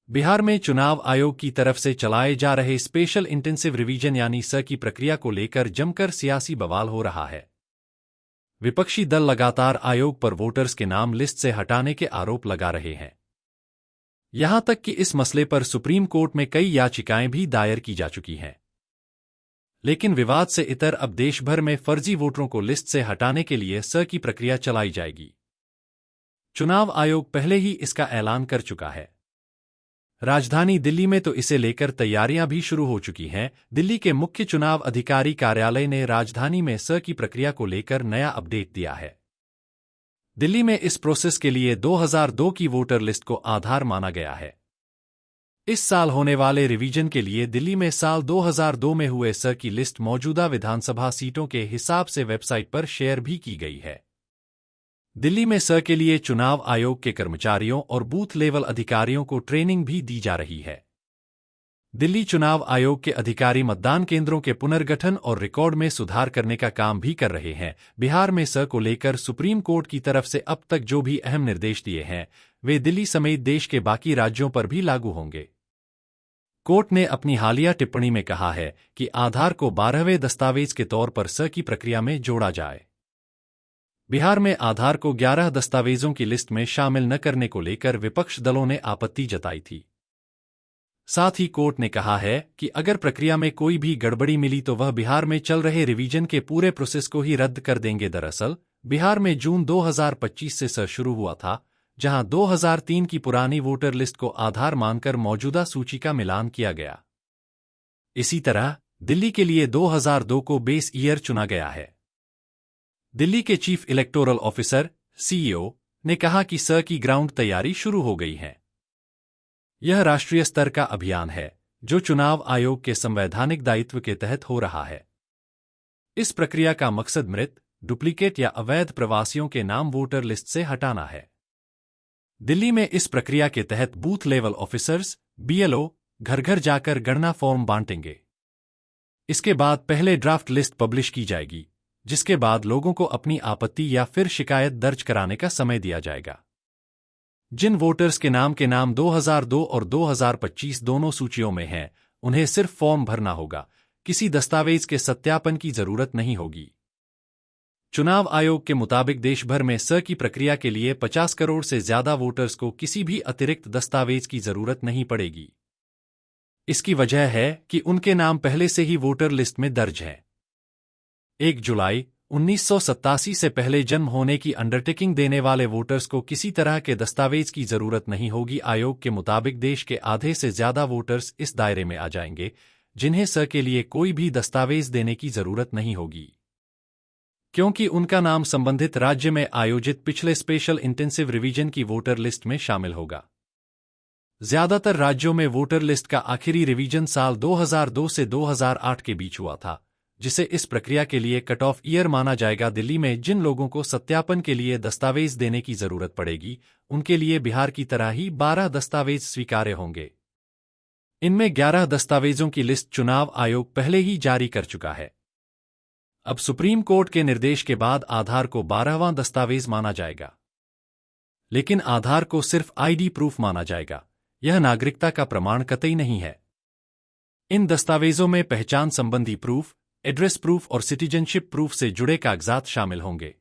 बिहार में चुनाव आयोग की तरफ से चलाए जा रहे स्पेशल इंटेंसिव रिवीजन यानी स की प्रक्रिया को लेकर जमकर सियासी बवाल हो रहा है। विपक्षी दल लगातार आयोग पर वोटर्स के नाम लिस्ट से हटाने के आरोप लगा रहे हैं। यहां तक कि इस मसले पर सुप्रीम कोर्ट में कई याचिकाएं भी दायर की जा चुकी हैं। लेकिन विवाद से इतर अब देश भर में फर्जी वोटरों को लिस्ट से हटाने के लिए स की प्रक्रिया चलाई जाएगी। चुनाव आयोग पहले ही इसका ऐलान कर चुका है। राजधानी दिल्ली में तो इसे लेकर तैयारियां भी शुरू हो चुकी हैं। दिल्ली के मुख्य चुनाव अधिकारी कार्यालय ने राजधानी में स की प्रक्रिया को लेकर नया अपडेट दिया है। दिल्ली में इस प्रोसेस के लिए 2002 की वोटर लिस्ट को आधार माना गया है। इस साल होने वाले रिवीजन के लिए दिल्ली में साल 2002 में हुए स की लिस्ट मौजूदा विधानसभा सीटों के हिसाब से वेबसाइट पर शेयर भी की गई है। दिल्ली में स के लिए चुनाव आयोग के कर्मचारियों और बूथ लेवल अधिकारियों को ट्रेनिंग भी दी जा रही है। दिल्ली चुनाव आयोग के अधिकारी मतदान केंद्रों के पुनर्गठन और रिकॉर्ड में सुधार करने का काम भी कर रहे हैं। बिहार में स को लेकर सुप्रीम कोर्ट की तरफ से अब तक जो भी अहम निर्देश दिए हैं, वे दिल्ली समेत देश के बाकी राज्यों पर भी लागू होंगे। कोर्ट ने अपनी हालिया टिप्पणी में कहा है कि आधार को 12वें दस्तावेज के तौर पर स की प्रक्रिया में जोड़ा जाए। बिहार में आधार को 11 दस्तावेजों की लिस्ट में शामिल न करने को लेकर विपक्ष दलों ने आपत्ति जताई थी। साथ ही कोर्ट ने कहा है कि अगर प्रक्रिया में कोई भी गड़बड़ी मिली तो वह बिहार में चल रहे रिवीजन के पूरे प्रोसेस को ही रद्द कर देंगे। दरअसल बिहार में जून 2025 से स शुरू हुआ था, जहां 2003 की पुरानी वोटर लिस्ट को आधार मानकर मौजूदा सूची का मिलान किया गया। इसी तरह दिल्ली के लिए 2002 को बेस ईयर चुना गया है। दिल्ली के चीफ इलेक्टोरल ऑफिसर (सीईओ) ने कहा कि स की ग्राउंड तैयारी शुरू हो गई है। यह राष्ट्रीय स्तर का अभियान है जो चुनाव आयोग के संवैधानिक दायित्व के तहत हो रहा है। इस प्रक्रिया का मकसद मृत, डुप्लीकेट या अवैध प्रवासियों के नाम वोटर लिस्ट से हटाना है। दिल्ली में इस प्रक्रिया के तहत बूथ लेवल ऑफिसर्स (बीएलओ) घर घर जाकर गणना फॉर्म बांटेंगे। इसके बाद पहले ड्राफ्ट लिस्ट पब्लिश की जाएगी, जिसके बाद लोगों को अपनी आपत्ति या फिर शिकायत दर्ज कराने का समय दिया जाएगा। जिन वोटर्स के नाम 2002 और 2025 दोनों सूचियों में हैं, उन्हें सिर्फ फॉर्म भरना होगा, किसी दस्तावेज के सत्यापन की जरूरत नहीं होगी। चुनाव आयोग के मुताबिक देश भर में स की प्रक्रिया के लिए 50 करोड़ से ज्यादा वोटर्स को किसी भी अतिरिक्त दस्तावेज की जरूरत नहीं पड़ेगी। इसकी वजह है कि उनके नाम पहले से ही वोटर लिस्ट में दर्ज हैं। 1 जुलाई 1987 से पहले जन्म होने की अंडरटेकिंग देने वाले वोटर्स को किसी तरह के दस्तावेज की जरूरत नहीं होगी। आयोग के मुताबिक देश के आधे से ज्यादा वोटर्स इस दायरे में आ जाएंगे, जिन्हें स के लिए कोई भी दस्तावेज देने की जरूरत नहीं होगी, क्योंकि उनका नाम संबंधित राज्य में आयोजित पिछले स्पेशल इंटेंसिव रिवीजन की वोटर लिस्ट में शामिल होगा। ज्यादातर राज्यों में वोटर लिस्ट का आखिरी रिवीजन साल 2002 से 2008 के बीच हुआ था, जिसे इस प्रक्रिया के लिए कट ऑफ ईयर माना जाएगा। दिल्ली में जिन लोगों को सत्यापन के लिए दस्तावेज देने की जरूरत पड़ेगी, उनके लिए बिहार की तरह ही 12 दस्तावेज स्वीकार्य होंगे। इनमें 11 दस्तावेजों की लिस्ट चुनाव आयोग पहले ही जारी कर चुका है। अब सुप्रीम कोर्ट के निर्देश के बाद आधार को 12वां दस्तावेज माना जाएगा, लेकिन आधार को सिर्फ आईडी प्रूफ माना जाएगा। यह नागरिकता का प्रमाण कतई नहीं है। इन दस्तावेजों में पहचान संबंधी प्रूफ, एड्रेस प्रूफ और सिटीजनशिप प्रूफ से जुड़े कागजात शामिल होंगे।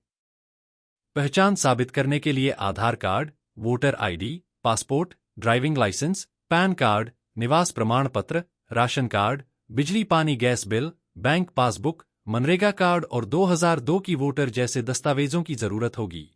पहचान साबित करने के लिए Aadhaar card, voter ID, passport, driving licence, PAN card, निवास प्रमाण पत्र, राशन कार्ड, बिजली पानी gas bill, bank passbook, MNREGA card और 2002 की वोटर जैसे दस्तावेजों की जरूरत होगी।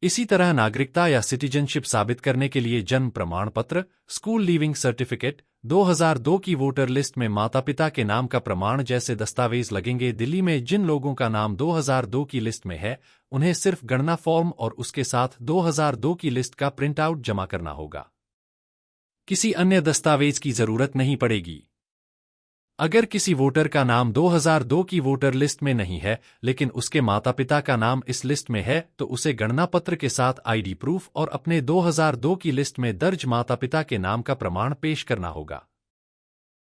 इसी तरह नागरिकता या सिटीजनशिप साबित करने के लिए जन्म प्रमाण पत्र, स्कूल लीविंग सर्टिफिकेट, 2002 की वोटर लिस्ट में माता पिता के नाम का प्रमाण जैसे दस्तावेज लगेंगे। दिल्ली में जिन लोगों का नाम 2002 की लिस्ट में है, उन्हें सिर्फ गणना फॉर्म और उसके साथ 2002 की लिस्ट का प्रिंट आउट जमा करना होगा। किसी अन्य दस्तावेज की जरूरत नहीं पड़ेगी। अगर किसी वोटर का नाम 2002 की वोटर लिस्ट में नहीं है, लेकिन उसके माता पिता का नाम इस लिस्ट में है, तो उसे गणना पत्र के साथ आईडी प्रूफ और अपने 2002 की लिस्ट में दर्ज माता पिता के नाम का प्रमाण पेश करना होगा।